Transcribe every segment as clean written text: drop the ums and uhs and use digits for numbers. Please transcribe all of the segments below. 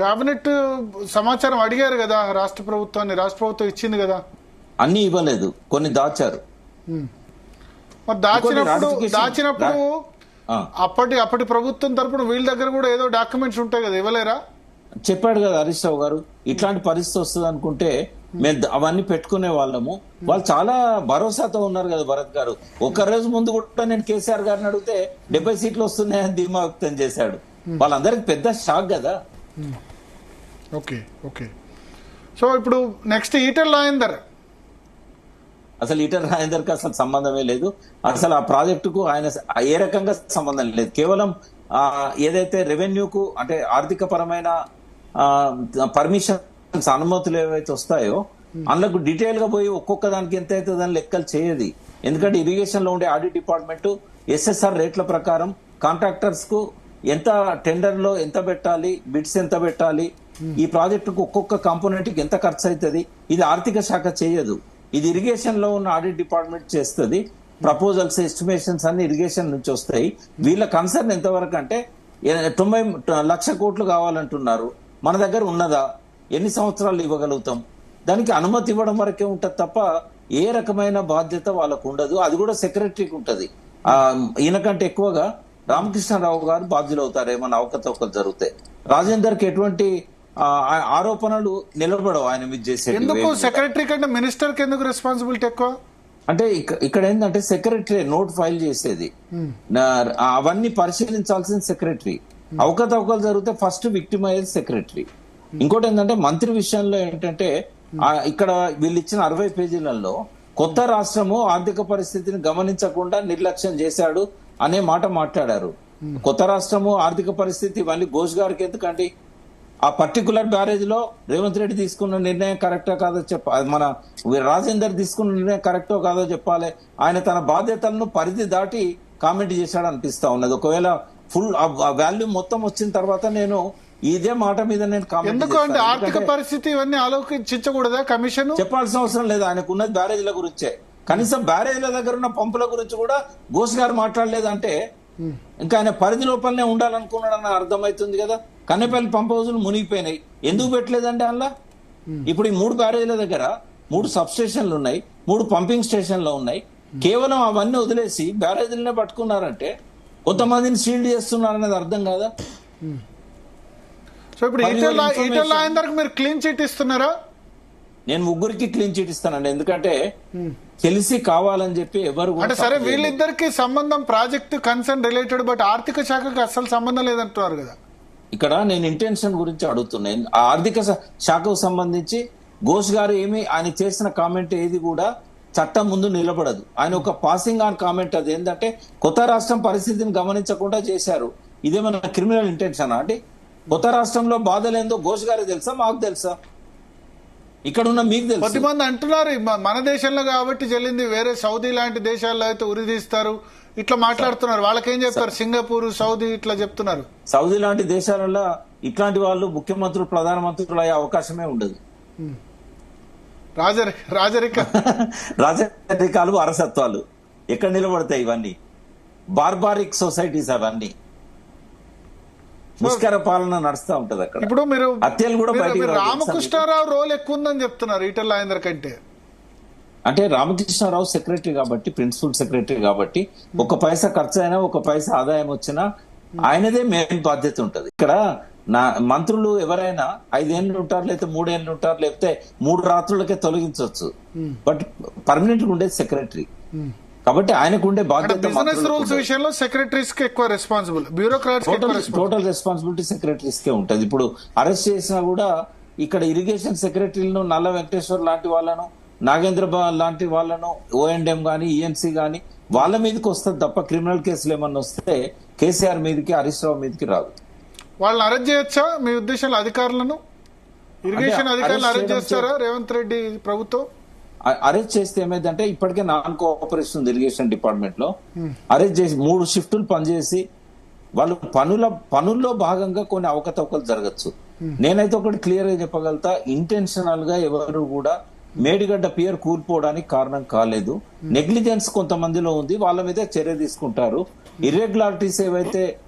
Cabinet సమాచారం అడిగారు కదా రాష్ట్ర ప్రభుత్వాన్ని, రాష్ట్ర ప్రభుత్వం ఇచ్చింది కదా. అన్ని ఇవ్వలేదు, కొన్ని దాచారు. మరి దాచినప్పుడు అప్పటి ప్రభుత్వం తరపున వీళ్ళ దగ్గర కూడా ఏదో డాక్యుమెంట్స్ ఉంటాయి కదా, ఇవ్వలేరా? చెప్పాడు కదా హరీష్ రావు గారు, ఇట్లాంటి పరిస్థితి వస్తుంది అనుకుంటే మేము అవన్నీ పెట్టుకునే వాళ్ళము. వాళ్ళు చాలా భరోసాతో ఉన్నారు కదా భరత్ గారు. ఒక్క రోజు ముందు కూడా నేను కేసీఆర్ గారిని అడిగితే 70 సీట్లు వస్తున్నాయని ధీమా వ్యక్తం చేశాడు. వాళ్ళందరికి పెద్ద షాక్ కదా. Okay okay. సో ఇప్పుడు నెక్స్ట్ ఈటెల రాజేందర్. అసలు ఈటెల రాజేందర్కి అసలు సంబంధమే లేదు. అసలు ఆ ప్రాజెక్టుకు ఆయన ఏ రకంగా సంబంధం లేదు. కేవలం ఏదైతే రెవెన్యూకు అంటే ఆర్థిక పరమైన పర్మిషన్స్ అనుమతులు ఏవైతే వస్తాయో అందులో డీటెయిల్ గా పోయి ఒక్కొక్క దానికి ఎంత అవుతుందని లెక్కలు చేయదు. ఎందుకంటే ఇరిగేషన్ లో ఉండే ఆడిట్ డిపార్ట్మెంట్ ఎస్ఎస్ఆర్ రేట్ల ప్రకారం కాంట్రాక్టర్స్ కు ఎంత టెండర్ లో ఎంత పెట్టాలి, బిడ్స్ ఎంత పెట్టాలి, ఈ ప్రాజెక్టుకు ఒక్కొక్క కాంపోనెంట్ కి ఎంత ఖర్చు అవుతుంది, ఇది ఆర్థిక శాఖ చేయదు. ఇది ఇరిగేషన్ లో ఉన్న ఆడిట్ డిపార్ట్మెంట్ చేస్తుంది. ప్రపోజల్స్, ఎస్టిమేషన్స్ అన్ని ఇరిగేషన్ నుంచి వస్తాయి. వీళ్ళ కన్సర్న్ ఎంతవరకు అంటే 90 లక్షల కోట్లు కావాలంటున్నారు. మన దగ్గర ఉన్నదా, ఎన్ని సంవత్సరాలు ఇవ్వగలుగుతాం, దానికి అనుమతి ఇవ్వడం వరకే ఉంటది తప్ప ఏ రకమైన బాధ్యత వాళ్ళకు ఉండదు. అది కూడా సెక్రటరీకి ఉంటది. ఈయనకంటే ఎక్కువగా రామకృష్ణారావు గారు బాధ్యులు అవుతారు ఏమన్నా అవకతవకలు జరుగుతాయి. రాజేందర్ కి ఎటువంటి ఆరోపణలు నిలబడవు ఆయన మీద చేసే. ఎందుకు సెక్రటరీ కంటే మినిస్టర్ కి ఎందుకు రెస్పాన్సిబిలిటీ ఎక్కువ? అంటే ఇక్కడ ఏంటంటే సెక్రటరీ నోట్ ఫైల్ చేసేది, అవన్నీ పరిశీలించాల్సిన సెక్రటరీ. అవకతవకలు జరిగితే ఫస్ట్ విక్టిమ్ అయ్యేది సెక్రటరీ. ఇంకోటి ఏంటంటే మంత్రి విషయంలో ఏంటంటే ఇక్కడ వీళ్ళు ఇచ్చిన 60 పేజీలలో కొత్త రాష్ట్రము ఆర్థిక పరిస్థితిని గమనించకుండా నిర్లక్ష్యం చేశాడు అనే మాట మాట్లాడారు. కొత్త రాష్ట్రము ఆర్థిక పరిస్థితి ఇవన్నీ ఘోష్ గారికి ఎందుకండి? ఆ పర్టికులర్ బ్యారేజ్ లో రేవంత్ రెడ్డి తీసుకున్న నిర్ణయం కరెక్టో కాదో చెప్పాలి, మన రాజేందర్ తీసుకున్న నిర్ణయం కరెక్టో కాదో చెప్పాలి. ఆయన తన బాధ్యతలను పరిధి దాటి కామెంట్ చేశాడు అనిపిస్తా ఉన్నది. ఒకవేళ ఫుల్ వాల్యూ మొత్తం వచ్చిన తర్వాత నేను ఇదే మాట మీద నేను ఎందుకు అంటే ఆర్థిక పరిస్థితి ఇవన్నీ ఆలోచించకూడదా కమిషన్? చెప్పాల్సిన అవసరం లేదు. ఆయనకు ఉన్నది బ్యారేజ్ల గురించే. కనీసం బ్యారేజ్ల దగ్గర ఉన్న పంపుల గురించి కూడా ఘోష్ గారు మాట్లాడలేదంటే ఇంకా ఆయన పరిధి లోపలనే ఉండాలనుకున్నాడని అర్థమవుతుంది కదా. కన్నెపల్లి పంప్ హౌజులు మునిగిపోయినాయి, ఎందుకు పెట్టలేదండి అందులో? ఇప్పుడు ఈ 3 బ్యారేజ్ల దగ్గర 3 సబ్ స్టేషన్లు ఉన్నాయి, 3 పంపింగ్ స్టేషన్లు ఉన్నాయి. కేవలం అవన్నీ వదిలేసి బ్యారేజ్లనే పట్టుకున్నారంటే కొంతమందిని షీల్డ్ చేస్తున్నారనేది అర్థం కాదా? సో ఇప్పుడు ఈటెల రాజేందర్ మీరు క్లీన్ చిట్ ఇస్తున్నారా? నేను 3కి క్లీన్ చిట్ ఇస్తానండి. ఎందుకంటే తెలిసి కావాలని చెప్పి ఎవరు అంటే సరే వీళ్ళిద్దరికి సంబంధం ప్రాజెక్ట్ కన్సర్న్ రిలేటెడ్, బట్ ఆర్థిక శాఖకి అసలు సంబంధం లేదంటున్నారు కదా. ఇక్కడ నేను ఇంటెన్షన్ గురించి అడుగుతున్నాను. ఆ ఆర్థిక శాఖకు సంబంధించి ఘోష్ గారు ఆయన చేసిన కామెంట్ ఏది కూడా చట్టం ముందు నిలబడదు. ఆయన ఒక పాసింగ్ ఆన్ కామెంట్. అది ఏంటంటే కొత్త రాష్ట్రం పరిస్థితిని గమనించకుండా చేశారు. ఇదేమన్నా క్రిమినల్ ఇంటెన్షన్ అంటే? కొత్త రాష్ట్రంలో బాధలేందో ఘోష్ గారికి తెలుసా, మాకు తెలుసా? ఇక్కడ ఉన్న మీకు తెలుసు. కొద్దిమంది అంటున్నారు మన దేశంలో కాబట్టి చెల్లింది, వేరే సౌదీ లాంటి దేశాల్లో అయితే ఉరిదీస్తారు ఇట్లా మాట్లాడుతున్నారు. వాళ్ళకేం చెప్తారు? సింగపూర్, సౌదీ ఇట్లా చెప్తున్నారు. సౌదీ లాంటి దేశాలలో ఇట్లాంటి వాళ్ళు ముఖ్యమంత్రులు, ప్రధానమంత్రులు అయ్యే అవకాశమే ఉండదు. రాజరికాలు, వారసత్వాలు ఎక్కడ నిలబడతాయి? ఇవన్నీ బార్బారిక్ సొసైటీస్, అవన్నీ ముష్కర పాలన నడుస్తూ ఉంటది అక్కడ. ఇప్పుడు మీరు హత్యలు కూడా రామకృష్ణారావు రోల్ ఎక్కువ ఉందని చెప్తున్నారు ఈటెల రాజేందర్ కంటే. అంటే రామకృష్ణారావు సెక్రటరీ కాబట్టి, ప్రిన్సిపల్ సెక్రటరీ కాబట్టి, ఒక పైసా ఖర్చు అయినా, ఒక పైసా ఆదాయం వచ్చినా ఆయనదే మెయిన్ బాధ్యత ఉంటది. ఇక్కడ మంత్రులు ఎవరైనా 5 ఏళ్ళు ఉంటారు, లేకపోతే 3 ఏళ్ళు ఉంటారు, లేకపోతే 3 రాత్రులకే తొలగించవచ్చు. బట్ పర్మనెంట్ గా ఉండేది సెక్రటరీ కాబట్టి ఆయనకు ఉండే బాధ్యత. బిజినెస్ రూల్స్ విషయంలో సెక్రటరీస్ కి ఎక్కువ responsible, bureaucrats total responsibility secretaries కే ఉంటది. ఇప్పుడు అరెస్ట్ చేసినా కూడా ఇక్కడ ఇరిగేషన్ సెక్రటరీలను, నల్ల వెంకటేశ్వర్ లాంటి వాళ్ళను, నాగేంద్ర లాంటి వాళ్ళను, ఓఎండ్ఎం గానీ, ఈఎన్సీ గానీ వాళ్ళ మీదకి వస్తుంది తప్ప క్రిమినల్ కేసులు ఏమన్నా వస్తే కేసీఆర్ మీదకి, హరీష్ రావు మీదకి రాదు. వాళ్ళని అరెస్ట్ చేయొచ్చా మీ ఉద్దేశంలో? అధికారులను, ఇరిగేషన్ అధికారులు అరెస్ట్ చేస్తారా రేవంత్ రెడ్డి ప్రభుత్వం? అరెస్ట్ చేస్తే ఏమైందంటే ఇప్పటికే నాన్ కోఆపరేషన్ ఉంది ఇరిగేషన్ డిపార్ట్మెంట్ లో. అరెస్ట్ చేసి 3 షిఫ్టులు పనిచేసి వాళ్ళు పనుల్లో భాగంగా కొన్ని అవకతవకలు జరగచ్చు. నేనైతే ఒకటి క్లియర్ గా చెప్పగలుగుతా, ఇంటెన్షనల్ గా ఎవరు కూడా మేడిగడ్డ పియర్ కూలిపోవడానికి కారణం కాలేదు. నెగ్లిజెన్స్ కొంతమందిలో ఉంది, వాళ్ళ మీద చర్య తీసుకుంటారు. ఇర్రెగ్యులారిటీస్ ఏవైతే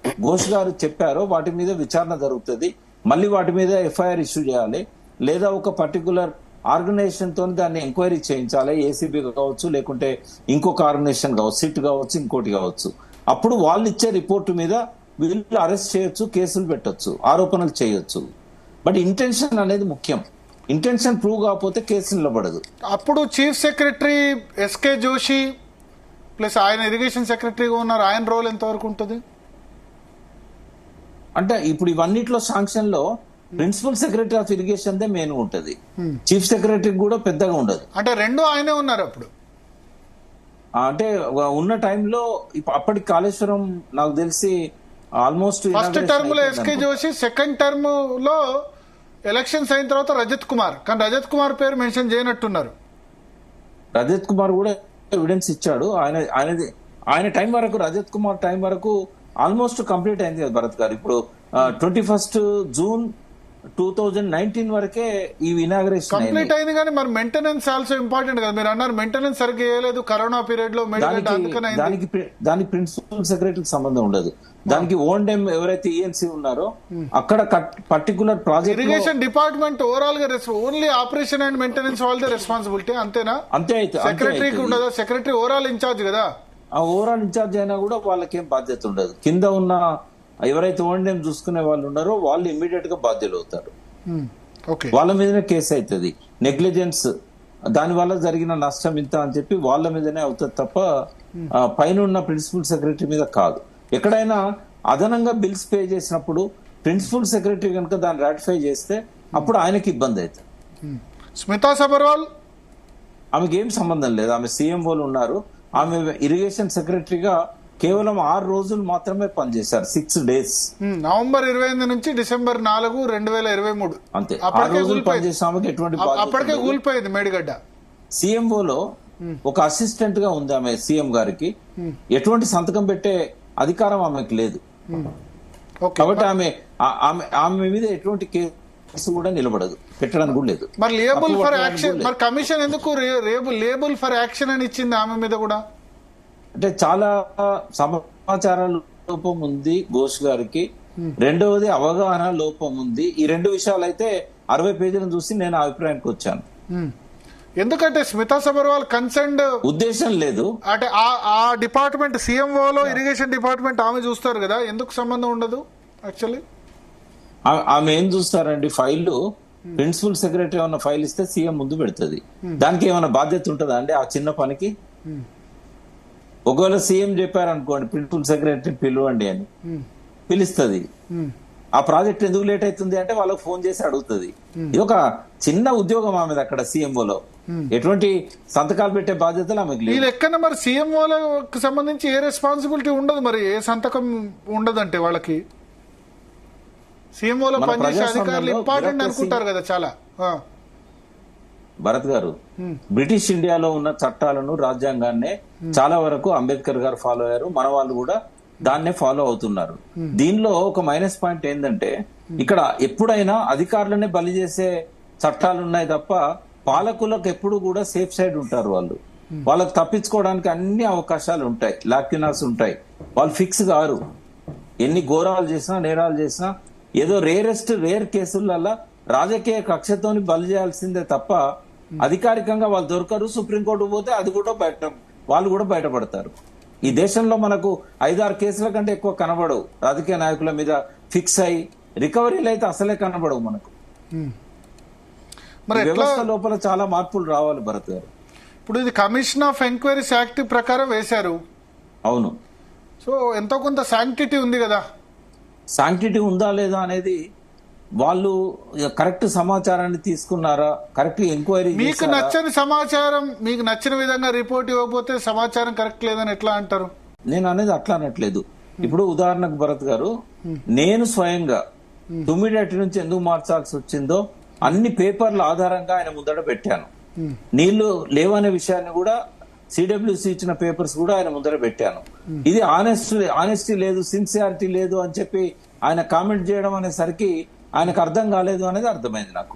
ఘోష్ గారు చెప్పారో వాటి మీద విచారణ జరుగుతుంది. మళ్ళీ వాటి మీద ఎఫ్ఐఆర్ ఇష్యూ చేయాలి, లేదా ఒక పర్టికులర్ ఆర్గనైజేషన్ తో దాన్ని ఎంక్వైరీ చేయించాలి, ఏసీబీ కావచ్చు, లేకుంటే ఇంకొక ఆర్గనైజేషన్ కావచ్చు, సిట్ కావచ్చు, ఇంకోటి కావచ్చు. అప్పుడు వాళ్ళు ఇచ్చే రిపోర్టు మీద వీళ్ళు అరెస్ట్ చేయొచ్చు, కేసులు పెట్టొచ్చు, ఆరోపణలు చేయొచ్చు. బట్ ఇంటెన్షన్ అనేది ముఖ్యం. ఇంటెన్షన్ ప్రూవ్ కాకపోతే కేసు నిలబడదు. అప్పుడు chief secretary S K Joshi plus ఆయన ఇరిగేషన్ సెక్రటరీగా ఉన్నారు, ఆయన రోల్ ఎంతవరకు ఉంటుంది? అంటే ఇప్పుడు ఇవన్నిట్లో శాంక్షన్ లో ప్రిన్సిపల్ సెక్రటరీ ఆఫ్ ఇరిగేషన్ దే మెయిన్ ఉంటది, చీఫ్ సెక్రటరీ కూడా పెద్దగా ఉండదు. అంటే రెండు ఆయనే ఉన్నారు అప్పుడు. అంటే ఉన్న టైంలో అప్పటికి కాళేశ్వరం నాకు తెలిసి ఆల్మోస్ట్ ఫస్ట్ టర్మ్ లో ఎస్కే జోషి, సెకండ్ టర్మ్ లో ఎలక్షన్స్ అయిన తర్వాత రజత్ కుమార్, కానీ రజత్ కుమార్ పేరు మెన్షన్ చేయనట్టున్నారు. రజత్ కుమార్ కూడా ఎవిడెన్స్ ఇచ్చాడు. ఆయన టైం వరకు, రజత్ కుమార్ టైం వరకు ఆల్మోస్ట్ కంప్లీట్ అయింది కదా భరత్ గారు. ఇప్పుడు 21 జూన్ 2019 వరకే ఈ ఇనాగరేషన్ కంప్లీట్ అయింది. కానీ మరి మెయింటెనెన్స్ ఆల్సో ఇంపార్టెంట్ కదా. మీరు అన్నారు మెయింటెనెన్స్ సరిగ్గా చేయలేదు కరోనా పీరియడ్ లో. దానికి ప్రిన్సిపల్ సెక్రటరీకి సంబంధం ఉండదు. దానికి ఓన్డెమ్ ఎవరైతే ఈఎన్సీ ఉన్నారో అక్కడ particular project, irrigation department overall గా ఓన్లీ ఆపరేషన్ అండ్ మెయింటెనెన్స్ వాళ్ళదే రెస్పాన్సిబిలిటీ, అంతేనా? అంతే అయితే సెక్రటరీకి ఉండదా? సెక్రటరీ ఓవరాల్ ఇన్ఛార్జ్ కదా. ఆ ఓవరాల్ ఇన్ఛార్జ్ అయినా కూడా వాళ్ళకేం బాధ్యత ఉండదు. కింద ఉన్న ఎవరైతే ఓన్డెమ్ చూసుకునే వాళ్ళు ఉన్నారో వాళ్ళు ఇమ్మీడియట్ గా బాధ్యులు అవుతారు. వాళ్ళ మీదనే కేసు అవుతుంది. నెగ్లిజెన్స్, దాని వల్ల జరిగిన నష్టం ఇంత అని చెప్పి వాళ్ళ మీదనే అవుతుంది తప్ప పైన ఉన్న ప్రిన్సిపల్ సెక్రటరీ మీద కాదు. ఎక్కడైనా అదనంగా బిల్స్ పే చేసినప్పుడు ప్రిన్సిపల్ సెక్రటరీ కనుక దాన్ని రాటిఫై చేస్తే అప్పుడు ఆయనకి ఇబ్బంది అవుతుంది. స్మితా సబర్వాల్ ఆమెకి ఏం సంబంధం లేదు. ఆమె సీఎంఓలు ఉన్నారు. ఆమె ఇరిగేషన్ సెక్రటరీగా కేవలం 6 రోజులు మాత్రమే పనిచేశారు, 6 days. నవంబర్ 28 నుంచి డిసెంబర్ 4, 2023 అంతే. 6 రోజులు పనిచేసిన ఆమెకి ఎటువంటి అప్పటికే కూలిపోయింది మేడిగడ్డ. సీఎంఓలో ఒక అసిస్టెంట్ గా ఉంది ఆమె సీఎం గారికి. ఎటువంటి సంతకం పెట్టే అధికారం ఆమెకు లేదు. కాబట్టి ఆమె మీద ఎటువంటి కేసు కూడా నిలబడదు, పెట్టడానికి కూడా లేదు. మరి లేబుల్ ఫర్ యాక్షన్, మరి కమిషన్ ఎందుకు లేబుల్ ఫర్ యాక్షన్ అని ఇచ్చింది ఆమె మీద కూడా? అంటే చాలా సమాచార లోపం ఉంది ఘోష్ గారికి. రెండవది అవగాహన లోపం ఉంది. ఈ 2 విషయాలు అయితే 60 పేజీలను చూసి నేను అభిప్రాయానికి వచ్చాను. ఎందుకంటే స్మితా సబర్వాల్ కన్సర్న్డ్ ఉద్దేశం లేదు. అంటే ఆ డిపార్ట్మెంట్ సీఎంఓలో ఇరిగేషన్ డిపార్ట్మెంట్ ఆమె చూస్తారు కదా, ఎందుకు సంబంధం ఉండదు? యాక్చువల్లీ ఆమె ఏం చూస్తారండి, ఫైల్ ప్రిన్సిపల్ సెక్రటరీ ఏమన్నా ఫైల్ ఇస్తే సీఎం ముందు పెడుతుంది. దానికి ఏమైనా బాధ్యత ఉంటుందా అండి ఆ చిన్న పనికి? ఒకవేళ సీఎం చెప్పారనుకోండి ప్రిన్సిపల్ సెక్రటరీ పిలువండి అని, పిలుస్తుంది. ఆ ప్రాజెక్ట్ ఎందుకు లేట్ అవుతుంది అంటే వాళ్ళకి ఫోన్ చేసి అడుగుతుంది. ఇది ఒక చిన్న ఉద్యోగం ఆమెది అక్కడ సీఎంఓలో. ఎటువంటి సంతకాలు పెట్టే బాధ్యతలు ఆమెకు లేదు. ఎక్కడ మరి సీఎంఓలకు సంబంధించి ఏ రెస్పాన్సిబిలిటీ ఉండదు, మరి ఏ సంతకం ఉండదంటే వాళ్ళకి సీఎంఓలో పనిచేసే అధికారులు ఇంపార్టెంట్ అనుకుంటారు కదా చాలా. భరత్ గారు, బ్రిటిష్ ఇండియాలో ఉన్న చట్టాలను, రాజ్యాంగాన్నే చాలా వరకు అంబేద్కర్ గారు ఫాలో అయ్యారు. మన వాళ్ళు కూడా దాన్నే ఫాలో అవుతున్నారు. దీనిలో ఒక మైనస్ పాయింట్ ఏంటంటే ఇక్కడ ఎప్పుడైనా అధికారులనే బలి చేసే చట్టాలు ఉన్నాయి తప్ప పాలకులకు ఎప్పుడు కూడా సేఫ్ సైడ్ ఉంటారు. వాళ్ళకు తప్పించుకోవడానికి అన్ని అవకాశాలు ఉంటాయి, లాక్యునాస్ ఉంటాయి. వాళ్ళు ఫిక్స్ కారు. ఎన్ని ఘోరాలు చేసినా, నేరాలు చేసినా ఏదో రేర్ కేసులలో రాజకీయ కక్షతోని బలి చేయాల్సిందే తప్ప అధికారికంగా వాళ్ళు దొరకరు. సుప్రీంకోర్టు పోతే అది కూడా వాళ్ళు కూడా బయటపడతారు. ఈ దేశంలో మనకు 5-6 కేసుల కంటే ఎక్కువ కనబడవు రాజకీయ నాయకుల మీద ఫిక్స్ అయి. రికవరీలు అయితే అసలే కనబడవు మనకు. వ్యవస్థ లోపల చాలా మార్పులు రావాలి భరత్ గారు. ఇప్పుడు ఇది కమిషన్ ఆఫ్ ఎంక్వైరీస్ యాక్ట్ ప్రకారం వేశారు. అవును. సో ఎంతో కొంత శాంక్టిటీ ఉంది కదా. శాంక్టిటీ ఉందా లేదా అనేది వాళ్ళు కరెక్ట్ సమాచారాన్ని తీసుకున్నారా, కరెక్ట్ ఎంక్వైరీ. మీకు నచ్చని సమాచారం, మీకు నచ్చిన విధంగా రిపోర్ట్ ఇవ్వకపోతే సమాచారం కరెక్ట్ లేదని ఎట్లా అంటారు? నేను అనేది అట్లా అనట్లేదు. ఇప్పుడు ఉదాహరణకు భరత్ గారు, నేను స్వయంగా తుమ్మిడేటి నుంచి ఎందుకు మార్చాల్సి వచ్చిందో అన్ని పేపర్ల ఆధారంగా ఆయన ముందట పెట్టాను. నీళ్లు లేవనే విషయాన్ని కూడా సిడబ్ల్యూసి ఇచ్చిన పేపర్స్ కూడా ఆయన ముందర పెట్టాను. ఇది ఆనెస్టీ లేదు, సిన్సియారిటీ లేదు అని చెప్పి ఆయన కామెంట్ చేయడం అనేసరికి ఆయనకు అర్థం కాలేదు అనేది అర్థమైంది నాకు.